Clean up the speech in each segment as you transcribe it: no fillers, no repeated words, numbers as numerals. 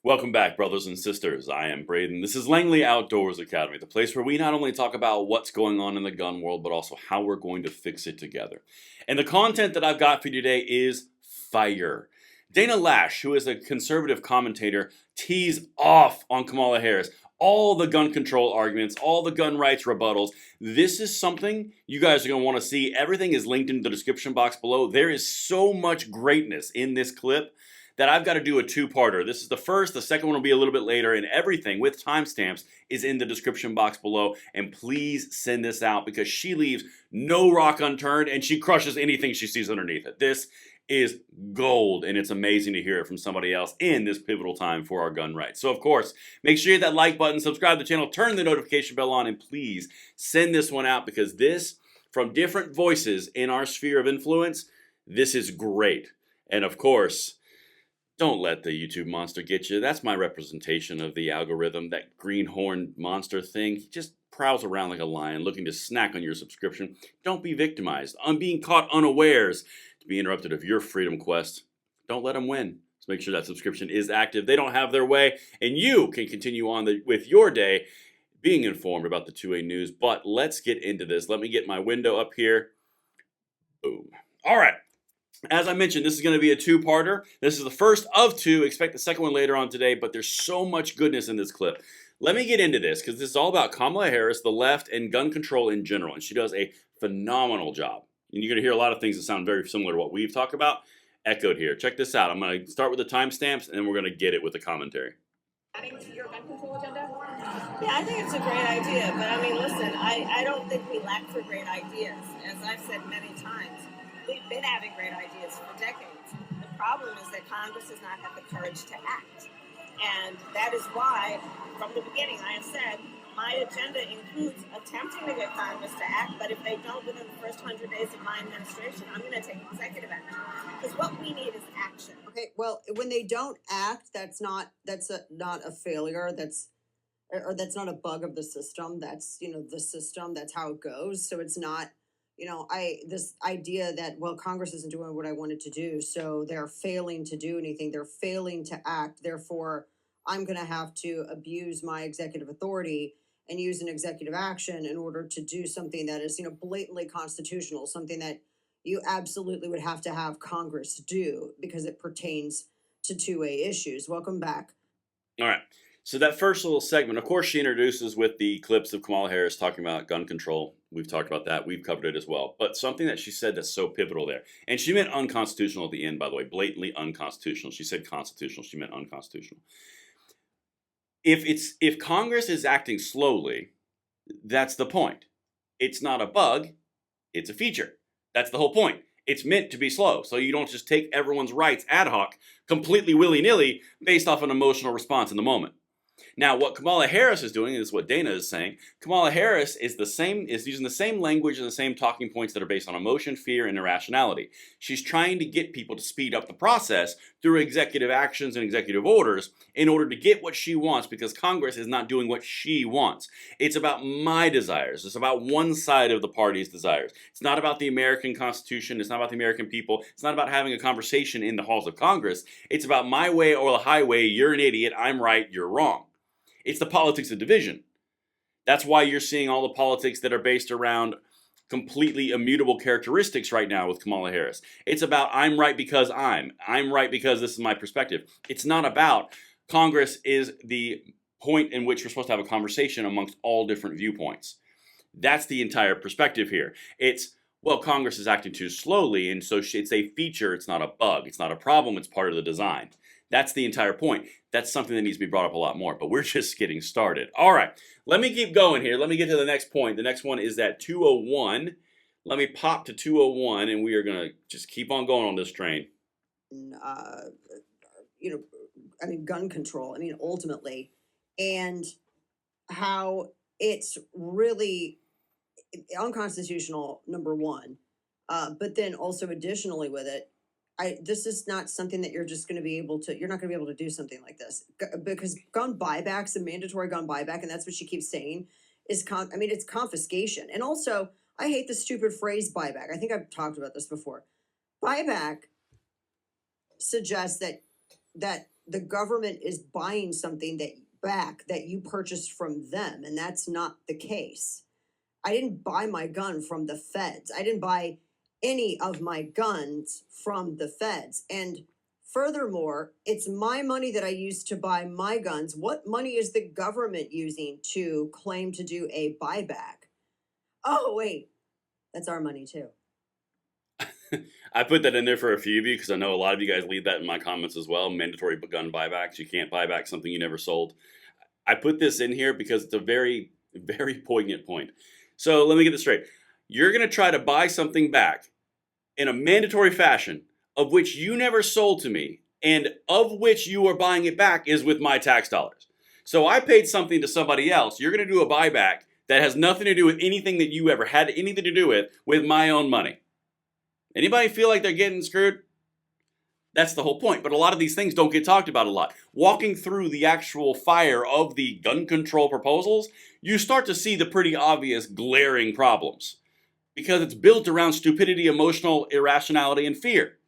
Welcome back, brothers and sisters. I am Braden. This is Langley Outdoors Academy, the place where we not only talk about what's going on in the gun world, but also how we're going to fix it together. And the content that I've got for you today is fire. Dana Leosch, who is a conservative commentator, tees off on Kamala Harris. All the gun control arguments, all the gun rights rebuttals. This is something you guys are going to want to see. Everything is linked in the description box below. There is so much greatness in this clip that I've got to do a two-parter. This is the first, the second one will be a little bit later, and everything with timestamps is in the description box below. And please send this out because she leaves no rock unturned and she crushes anything she sees underneath it. This is gold, and it's amazing to hear it from somebody else in this pivotal time for our gun rights. So of course, make sure you hit that like button, subscribe to the channel, turn the notification bell on, and please send this one out because this, from different voices in our sphere of influence, this is great. And of course, don't let the YouTube monster get you. That's my representation of the algorithm, that greenhorn monster thing. He just prowls around like a lion looking to snack on your subscription. Don't be victimized. I'm being caught unawares to be interrupted of your freedom quest. Don't let them win. So make sure that subscription is active. They don't have their way, and you can continue on with your day being informed about the 2A news. But let's get into this. Let me get my window up here. Boom. All right. As I mentioned, this is going to be a two-parter. This is the first of two. Expect the second one later on today, but there's so much goodness in this clip. Let me get into this because this is all about Kamala Harris, the left, and gun control in general, and she does a phenomenal job. And you're going to hear a lot of things that sound very similar to what we've talked about echoed here. Check this out. I'm going to start with the timestamps, and then we're going to get it with the commentary. Adding to your gun control agenda? Yeah, I think it's a great idea, but I mean, listen, I don't think we lack for great ideas. As I've said many times, we've been having great ideas for decades. The problem is that Congress has not had the courage to act. And that is why, from the beginning, I have said, my agenda includes attempting to get Congress to act, but if they don't within the first 100 days of my administration, I'm going to take executive action. Because what we need is action. Okay, well, when they don't act, that's not a failure. That's not a bug of the system. That's, the system. That's how it goes. So it's not, this idea that, well, Congress isn't doing what I wanted to do, so they're failing to do anything. They're failing to act. Therefore, I'm going to have to abuse my executive authority and use an executive action in order to do something that is, blatantly constitutional, something that you absolutely would have to have Congress do because it pertains to 2A issues. Welcome back. All right. So that first little segment, of course, she introduces with the clips of Kamala Harris talking about gun control. We've talked about that. We've covered it as well. But something that she said that's so pivotal there. And she meant unconstitutional at the end, by the way. Blatantly unconstitutional. She said constitutional. She meant unconstitutional. If Congress is acting slowly, that's the point. It's not a bug. It's a feature. That's the whole point. It's meant to be slow, so you don't just take everyone's rights ad hoc, completely willy-nilly, based off an emotional response in the moment. Now, what Kamala Harris is doing, and this is what Dana is saying, Kamala Harris is using the same language and the same talking points that are based on emotion, fear, and irrationality. She's trying to get people to speed up the process through executive actions and executive orders in order to get what she wants because Congress is not doing what she wants. It's about my desires. It's about one side of the party's desires. It's not about the American Constitution. It's not about the American people. It's not about having a conversation in the halls of Congress. It's about my way or the highway. You're an idiot. I'm right. You're wrong. It's the politics of division. That's why you're seeing all the politics that are based around completely immutable characteristics right now with Kamala Harris. It's about I'm right because I'm right because this is my perspective. It's not about Congress is the point in which we're supposed to have a conversation amongst all different viewpoints. That's the entire perspective here. It's, well, Congress is acting too slowly, and so it's a feature, it's not a bug, it's not a problem, it's part of the design. That's the entire point. That's something that needs to be brought up a lot more, but we're just getting started. All right, let me keep going here. Let me get to the next point. The next one is that 201. Let me pop to 201, and we are going to just keep on going on this train. Gun control, ultimately, and how it's really unconstitutional, number one, but then also additionally with it, this is not something that you're not going to be able to do something like this because gun buybacks, a mandatory gun buyback, and that's what she keeps saying, is it's confiscation. And also, I hate the stupid phrase buyback. I think I've talked about this before. Buyback suggests that the government is buying something that you purchased from them, and that's not the case. I didn't buy my gun from the feds. I didn't buy any of my guns from the feds. And furthermore, it's my money that I used to buy my guns. What money is the government using to claim to do a buyback? Oh, wait, that's our money too. I put that in there for a few of you because I know a lot of you guys leave that in my comments as well. Mandatory gun buybacks. You can't buy back something you never sold. I put this in here because it's a very, very poignant point. So let me get this straight. You're going to try to buy something back in a mandatory fashion of which you never sold to me and of which you are buying it back is with my tax dollars. So I paid something to somebody else. You're going to do a buyback that has nothing to do with anything that you ever had anything to do with my own money. Anybody feel like they're getting screwed? That's the whole point. But a lot of these things don't get talked about a lot. Walking through the actual fire of the gun control proposals, you start to see the pretty obvious glaring problems. Because it's built around stupidity, emotional irrationality, and fear.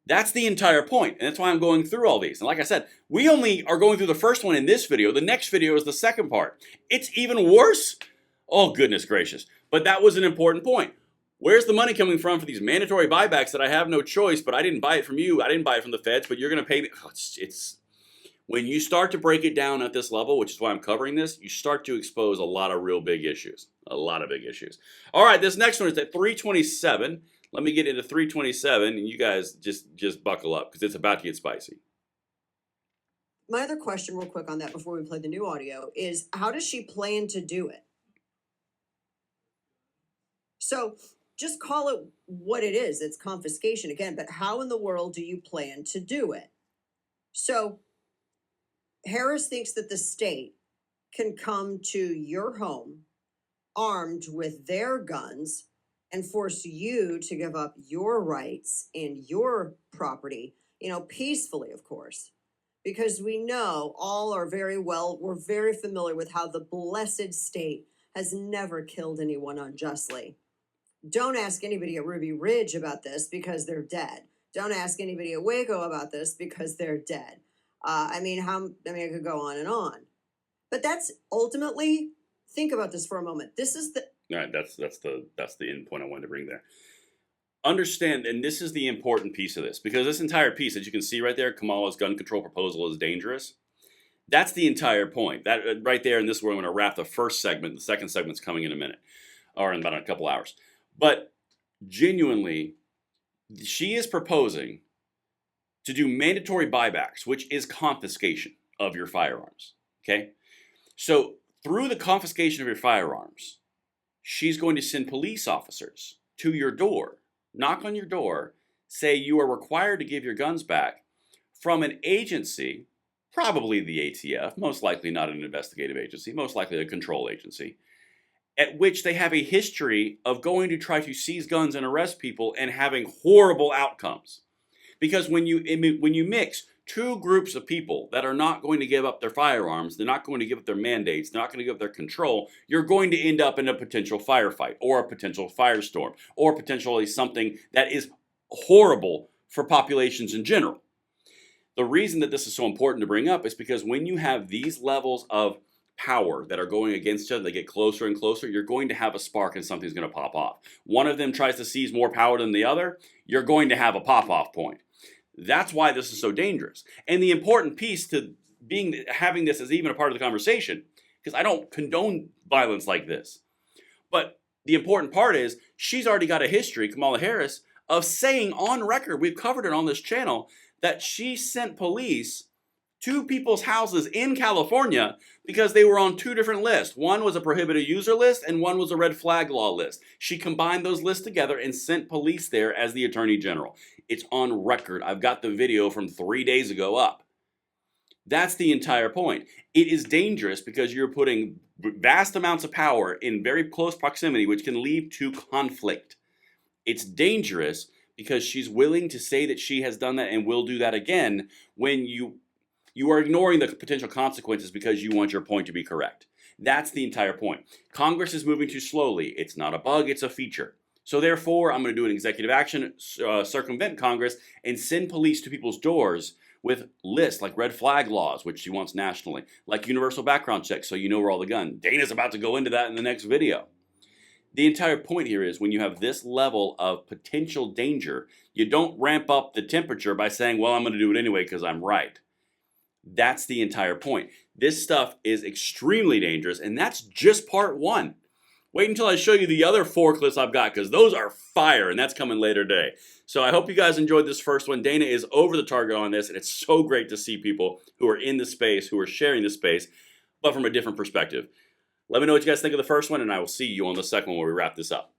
That's the entire point. And that's why I'm going through all these. And like I said, we only are going through the first one in this video. The next video is the second part. It's even worse. Oh, goodness gracious. But that was an important point. Where's the money coming from for these mandatory buybacks that I have no choice, but I didn't buy it from you, I didn't buy it from the feds, but you're going to pay me? Oh, it's when you start to break it down at this level, which is why I'm covering this, you start to expose a lot of real big issues. A lot of big issues. All right, this next one is at 327. Let me get into 327, and you guys just buckle up because it's about to get spicy. My other question real quick on that before we play the new audio is, how does she plan to do it? So just call it what it is. It's confiscation again, but how in the world do you plan to do it? So Harris thinks that the state can come to your home armed with their guns and force you to give up your rights and your property, peacefully, of course, because we know we're very familiar with how the blessed state has never killed anyone unjustly. Don't ask anybody at Ruby Ridge about this because they're dead. Don't ask anybody at Waco about this because they're dead. I could go on and on. But that's ultimately, think about this for a moment. This is the... All right, that's the end point I wanted to bring there. Understand, and this is the important piece of this, because this entire piece, as you can see right there, Kamala's gun control proposal is dangerous. That's the entire point. That right there, and this is where I'm going to wrap the first segment. The second segment's coming in a minute, or in about a couple hours. But genuinely, she is proposing to do mandatory buybacks, which is confiscation of your firearms. Okay? So through the confiscation of your firearms, she's going to send police officers to your door, knock on your door, say you are required to give your guns back from an agency, probably the ATF, most likely not an investigative agency, most likely a control agency, at which they have a history of going to try to seize guns and arrest people and having horrible outcomes. Because when you mix two groups of people that are not going to give up their firearms, they're not going to give up their mandates, they're not going to give up their control, you're going to end up in a potential firefight or a potential firestorm or potentially something that is horrible for populations in general. The reason that this is so important to bring up is because when you have these levels of power that are going against each other, they get closer and closer, you're going to have a spark and something's going to pop off. One of them tries to seize more power than the other, you're going to have a pop-off point. That's why this is so dangerous. And the important piece to having this as even a part of the conversation, because I don't condone violence like this, but the important part is she's already got a history, Kamala Harris, of saying on record, we've covered it on this channel, that she sent police to people's houses in California because they were on two different lists. One was a prohibited user list and one was a red flag law list. She combined those lists together and sent police there as the Attorney General. It's on record. I've got the video from 3 days ago up. That's the entire point. It is dangerous because you're putting vast amounts of power in very close proximity, which can lead to conflict. It's dangerous because she's willing to say that she has done that and will do that again when you are ignoring the potential consequences because you want your point to be correct. That's the entire point. Congress is moving too slowly. It's not a bug, it's a feature. So therefore, I'm going to do an executive action, circumvent Congress, and send police to people's doors with lists like red flag laws, which she wants nationally, like universal background checks so you know where all the guns. Dana's about to go into that in the next video. The entire point here is when you have this level of potential danger, you don't ramp up the temperature by saying, well, I'm going to do it anyway because I'm right. That's the entire point. This stuff is extremely dangerous, and that's just part one. Wait until I show you the other 4 clips I've got, because those are fire, and that's coming later today. So I hope you guys enjoyed this first one. Dana is over the target on this, and it's so great to see people who are in the space, who are sharing the space, but from a different perspective. Let me know what you guys think of the first one, and I will see you on the second one where we wrap this up.